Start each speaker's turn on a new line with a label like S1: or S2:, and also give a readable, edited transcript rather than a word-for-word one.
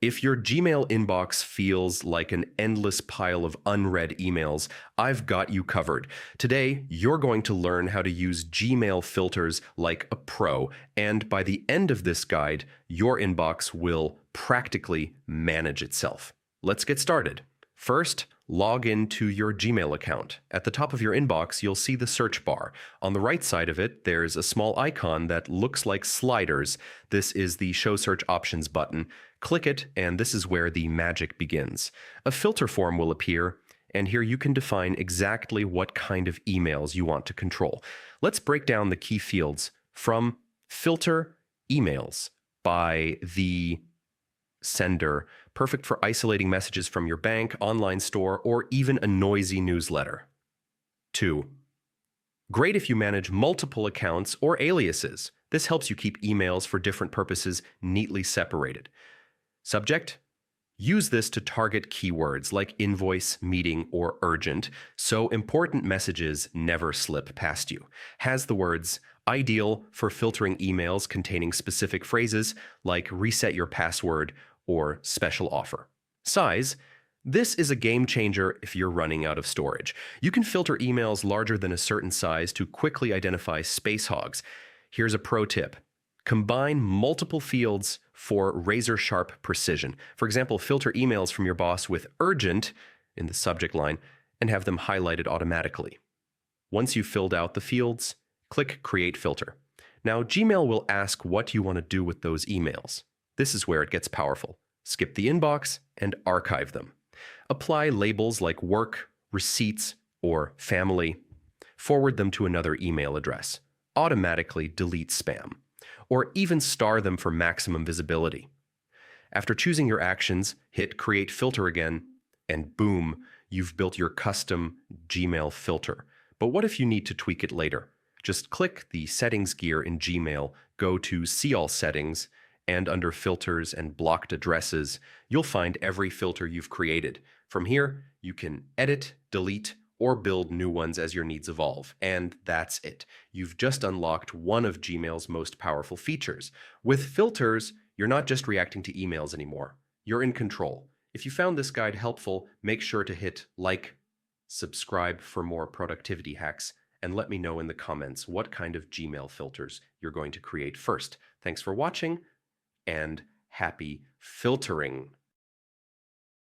S1: If your Gmail inbox feels like an endless pile of unread emails, I've got you covered. Today, you're going to learn how to use Gmail filters like a pro, and by the end of this guide, your inbox will practically manage itself. Let's get started. First, log into your Gmail account. At the top of your inbox, you'll see the search bar. On the right side of it, there's a small icon that looks like sliders. This is the Show Search Options button. Click it, and this is where the magic begins. A filter form will appear, and here you can define exactly what kind of emails you want to control. Let's break down the key fields from filter emails by the sender, perfect for isolating messages from your bank, online store, or even a noisy newsletter. 2. Great if you manage multiple accounts or aliases. This helps you keep emails for different purposes neatly separated. Subject: use this to target keywords like invoice, meeting, or urgent, so important messages never slip past you. Has the words ideal for filtering emails containing specific phrases like reset your password or special offer. Size: this is a game changer if you're running out of storage. You can filter emails larger than a certain size to quickly identify space hogs. Here's a pro tip. Combine multiple fields for razor-sharp precision. For example, filter emails from your boss with urgent in the subject line and have them highlighted automatically. Once you've filled out the fields, click Create Filter. Now, Gmail will ask what you want to do with those emails. This is where it gets powerful. Skip the inbox and archive them. Apply labels like work, receipts, or family. Forward them to another email address. Automatically delete spam, or even star them for maximum visibility. After choosing your actions, hit Create Filter again, and boom, you've built your custom Gmail filter. But what if you need to tweak it later? Just click the Settings gear in Gmail, go to See All Settings, and under Filters and Blocked Addresses, you'll find every filter you've created. From here, you can edit, delete, or build new ones as your needs evolve. And that's it. You've just unlocked one of Gmail's most powerful features. With filters, you're not just reacting to emails anymore. You're in control. If you found this guide helpful, make sure to hit like, subscribe for more productivity hacks, and let me know in the comments what kind of Gmail filters you're going to create first. Thanks for watching, and happy filtering.